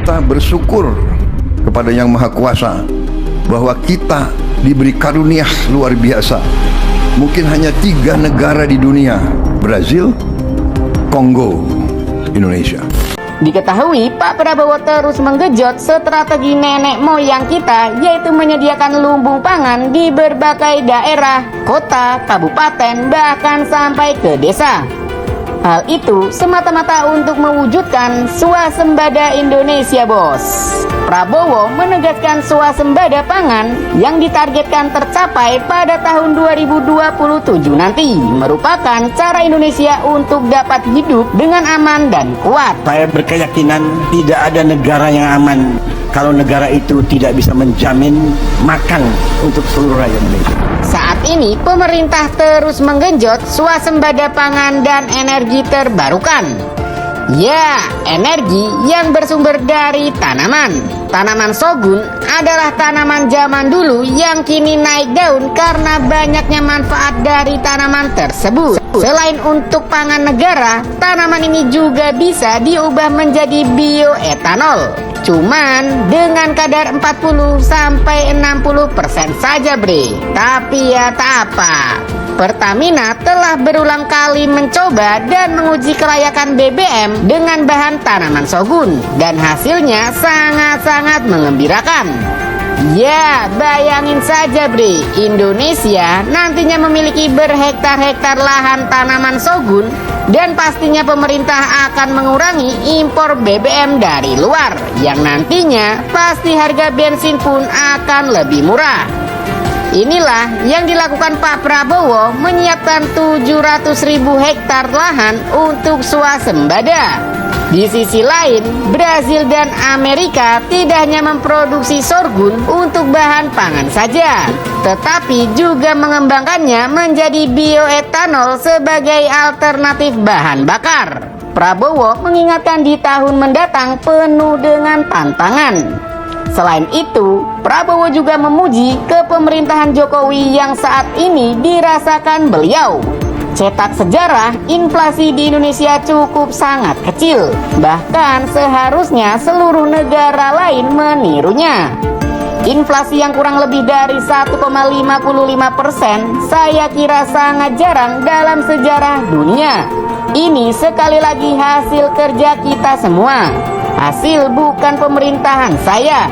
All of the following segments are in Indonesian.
Kita bersyukur kepada Yang Maha Kuasa bahwa kita diberi karunia luar biasa. Mungkin hanya 3 negara di dunia: Brazil, Kongo, Indonesia. Diketahui Pak Prabowo terus menggejot strategi nenek moyang kita, yaitu menyediakan lumbung pangan di berbagai daerah, kota, kabupaten, bahkan sampai ke desa. Hal itu semata-mata untuk mewujudkan swasembada Indonesia, bos. Prabowo menegaskan swasembada pangan yang ditargetkan tercapai pada tahun 2027 nanti merupakan cara Indonesia untuk dapat hidup dengan aman dan kuat. Saya berkeyakinan tidak ada negara yang aman kalau negara itu tidak bisa menjamin makan untuk seluruh rakyat Indonesia. Saat ini pemerintah terus menggenjot swasembada pangan dan energi terbarukan. Ya, energi yang bersumber dari tanaman. Tanaman shogun adalah tanaman zaman dulu yang kini naik daun karena banyaknya manfaat dari tanaman tersebut. Selain untuk pangan negara, tanaman ini juga bisa diubah menjadi bioetanol. Cuman dengan kadar 40-60% saja, bre. Tapi ya tak apa. Pertamina telah berulang kali mencoba dan menguji kelayakan BBM dengan bahan tanaman shogun, dan hasilnya sangat-sangat mengembirakan. Ya, bayangin saja, bre, Indonesia nantinya memiliki berhektar-hektar lahan tanaman shogun, dan pastinya pemerintah akan mengurangi impor BBM dari luar, yang nantinya pasti harga bensin pun akan lebih murah. Inilah yang dilakukan Pak Prabowo, menyiapkan 700.000 hektar lahan untuk swasembada. Di sisi lain, Brazil dan Amerika tidak hanya memproduksi sorghum untuk bahan pangan saja, tetapi juga mengembangkannya menjadi bioetanol sebagai alternatif bahan bakar. Prabowo mengingatkan di tahun mendatang penuh dengan tantangan. Selain itu, Prabowo juga memuji kepemerintahan Jokowi yang saat ini dirasakan beliau. Cetak sejarah, inflasi di Indonesia cukup sangat kecil. Bahkan seharusnya seluruh negara lain menirunya. Inflasi yang kurang lebih dari 1,55%, saya kira sangat jarang dalam sejarah dunia. Ini sekali lagi hasil kerja kita semua. Hasil bukan pemerintahan saya.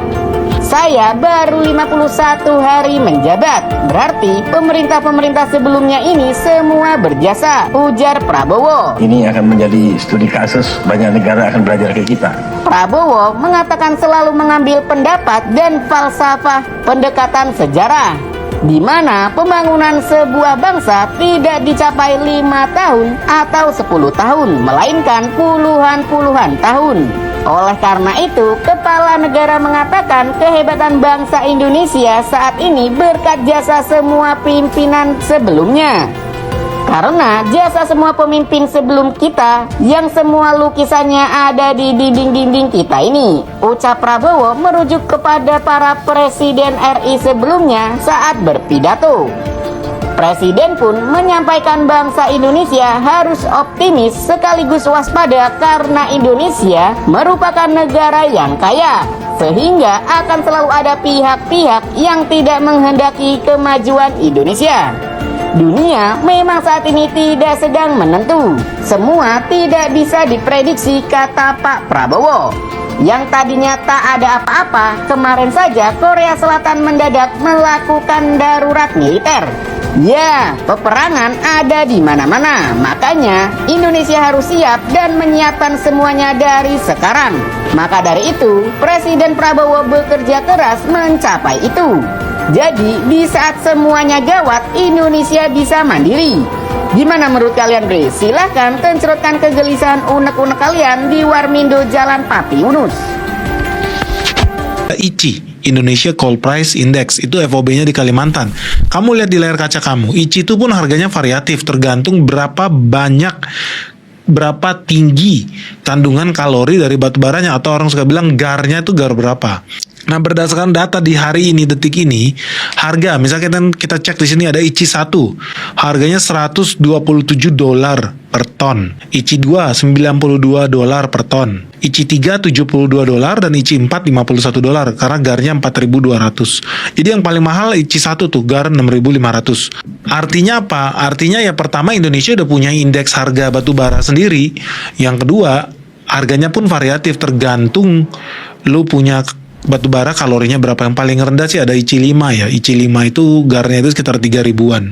Saya baru 51 hari menjabat. Berarti pemerintah-pemerintah sebelumnya ini semua berjasa, ujar Prabowo. Ini akan menjadi studi kasus, banyak negara akan belajar ke kita. Prabowo mengatakan selalu mengambil pendapat dan falsafah pendekatan sejarah, di mana pembangunan sebuah bangsa tidak dicapai 5 tahun atau 10 tahun, melainkan puluhan-puluhan tahun. Oleh karena itu, kepala negara mengatakan kehebatan bangsa Indonesia saat ini berkat jasa semua pimpinan sebelumnya. Karena jasa semua pemimpin sebelum kita yang semua lukisannya ada di dinding-dinding kita ini, ucap Prabowo merujuk kepada para presiden RI sebelumnya saat berpidato. Presiden pun menyampaikan bangsa Indonesia harus optimis sekaligus waspada karena Indonesia merupakan negara yang kaya, sehingga akan selalu ada pihak-pihak yang tidak menghendaki kemajuan Indonesia. Dunia memang saat ini tidak sedang menentu. Semua tidak bisa diprediksi, kata Pak Prabowo. Yang tadinya tak ada apa-apa, kemarin saja Korea Selatan mendadak melakukan darurat militer. Ya, peperangan ada di mana-mana. Makanya Indonesia harus siap dan menyiapkan semuanya dari sekarang. Maka dari itu, Presiden Prabowo bekerja keras mencapai itu. Jadi, di saat semuanya gawat, Indonesia bisa mandiri. Gimana menurut kalian, Bre? Silahkan tencerutkan kegelisahan unek-unek kalian di Warmindo Jalan Pati Unus. ICI, Indonesia Coal Price Index, itu FOB-nya di Kalimantan. Kamu lihat di layar kaca kamu, ICI itu pun harganya variatif, tergantung berapa tinggi kandungan kalori dari batu baranya, atau orang suka bilang GAR-nya itu GAR berapa. Nah, berdasarkan data di hari ini, detik ini, harga misalnya kita cek di sini ada ICI 1, harganya $127 per ton, ICI 2 $92 per ton, ICI 3 $72 dan ICI 4 $51 karena garnya 4.200. Jadi yang paling mahal ICI 1 tuh gar 6.500. Artinya apa? Artinya ya pertama Indonesia udah punya indeks harga batu bara sendiri. Yang kedua, harganya pun variatif tergantung lu punya batu bara kalorinya berapa. Yang paling rendah sih ada ICI 5 ya. ICI 5 itu garnya itu sekitar 3 ribuan.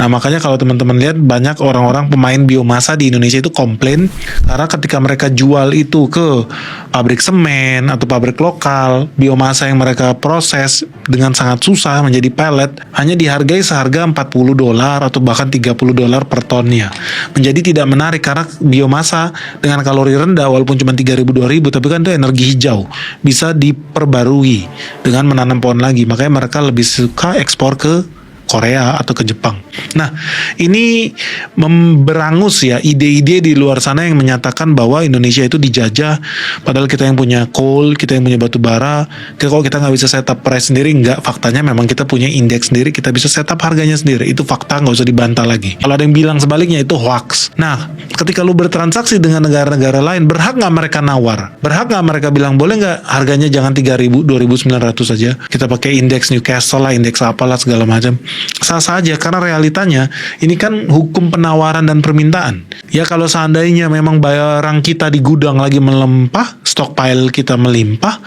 Nah makanya kalau teman-teman lihat banyak orang-orang pemain biomasa di Indonesia itu komplain karena ketika mereka jual itu ke pabrik semen atau pabrik lokal, biomasa yang mereka proses dengan sangat susah menjadi pellet hanya dihargai seharga $40 atau bahkan $30 per tonnya. Menjadi tidak menarik karena biomasa dengan kalori rendah walaupun cuma 3.000 2.000 tapi kan itu energi hijau bisa diperbarui dengan menanam pohon lagi. Makanya mereka lebih suka ekspor ke Korea atau ke Jepang. Nah, ini memberangus ya ide-ide di luar sana yang menyatakan bahwa Indonesia itu dijajah, padahal kita yang punya coal, kita yang punya batu bara, kalau kita nggak bisa setup price sendiri, nggak, faktanya memang kita punya indeks sendiri, kita bisa setup harganya sendiri, itu fakta, nggak usah dibantah lagi. Kalau ada yang bilang sebaliknya, itu hoax. Nah, ketika lu bertransaksi dengan negara-negara lain, berhak nggak mereka nawar? Berhak nggak mereka bilang, boleh nggak harganya jangan 3.000, 2.900 saja, kita pakai indeks Newcastle lah, indeks apalah segala macam. Sah saja karena realitanya ini kan hukum penawaran dan permintaan. Ya kalau seandainya memang barang kita di gudang lagi melimpah, stockpile kita melimpah,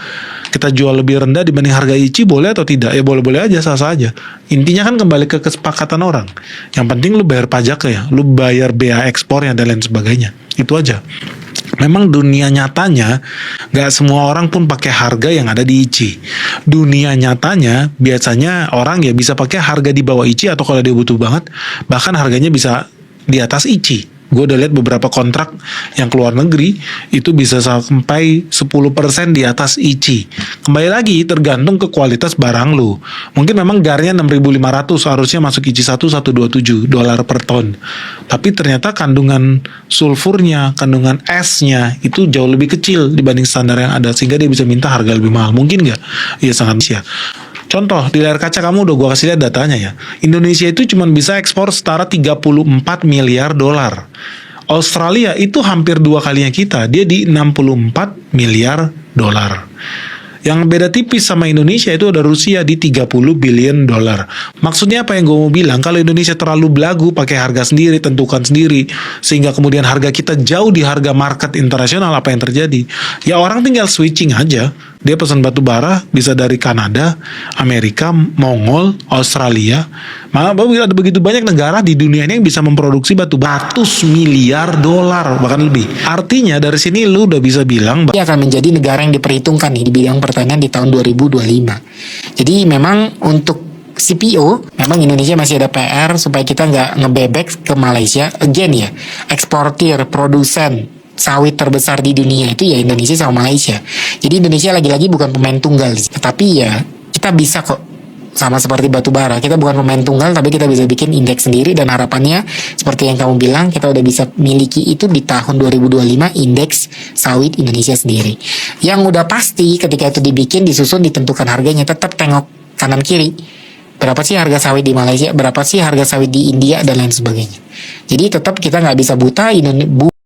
kita jual lebih rendah dibanding harga ICI, boleh atau tidak? Ya boleh-boleh aja, sah saja. Intinya kan kembali ke kesepakatan orang. Yang penting lu bayar pajak ya, lu bayar bea ekspornya dan lain sebagainya. Itu aja. Memang dunia nyatanya gak semua orang pun pakai harga yang ada di ICI. Dunia nyatanya biasanya orang ya bisa pakai harga di bawah ICI atau kalau dia butuh banget bahkan harganya bisa di atas ICI. Gue udah lihat beberapa kontrak yang keluar negeri itu bisa sampai 10% di atas ICI. Kembali lagi tergantung ke kualitas barang lu. Mungkin memang garnya 6.500 harusnya masuk ICI 127 dolar per ton. Tapi ternyata kandungan sulfurnya, kandungan esnya itu jauh lebih kecil dibanding standar yang ada sehingga dia bisa minta harga lebih mahal. Mungkin nggak? Iya sangat bisa. Contoh, di layar kaca kamu udah gue kasih lihat datanya ya. Indonesia itu cuma bisa ekspor setara 34 miliar dolar. Australia itu hampir 2 kalinya kita, dia di 64 miliar dolar. Yang beda tipis sama Indonesia itu ada Rusia di 30 billion dolar. Maksudnya apa yang gue mau bilang? Kalau Indonesia terlalu belagu pakai harga sendiri, tentukan sendiri, sehingga kemudian harga kita jauh di harga market internasional, apa yang terjadi? Ya orang tinggal switching aja. Dia pesan batu bara bisa dari Kanada, Amerika, Mongol, Australia. Malah ada begitu banyak negara di dunia ini yang bisa memproduksi batu bara 100 miliar dolar bahkan lebih. Artinya dari sini lu udah bisa bilang Ini akan menjadi negara yang diperhitungkan nih di bidang pertanian di tahun 2025. Jadi memang untuk CPO, memang Indonesia masih ada PR supaya kita nggak ngebebek ke Malaysia. Again ya, eksportir, produsen sawit terbesar di dunia itu ya Indonesia sama Malaysia. Jadi Indonesia lagi-lagi bukan pemain tunggal, tetapi ya kita bisa kok, sama seperti batu bara, kita bukan pemain tunggal tapi kita bisa bikin indeks sendiri dan harapannya seperti yang kamu bilang kita udah bisa miliki itu di tahun 2025 indeks sawit Indonesia sendiri. Yang udah pasti ketika itu dibikin, disusun, ditentukan harganya, tetap tengok kanan kiri. Berapa sih harga sawit di Malaysia, berapa sih harga sawit di India dan lain sebagainya. Jadi tetap kita nggak bisa buta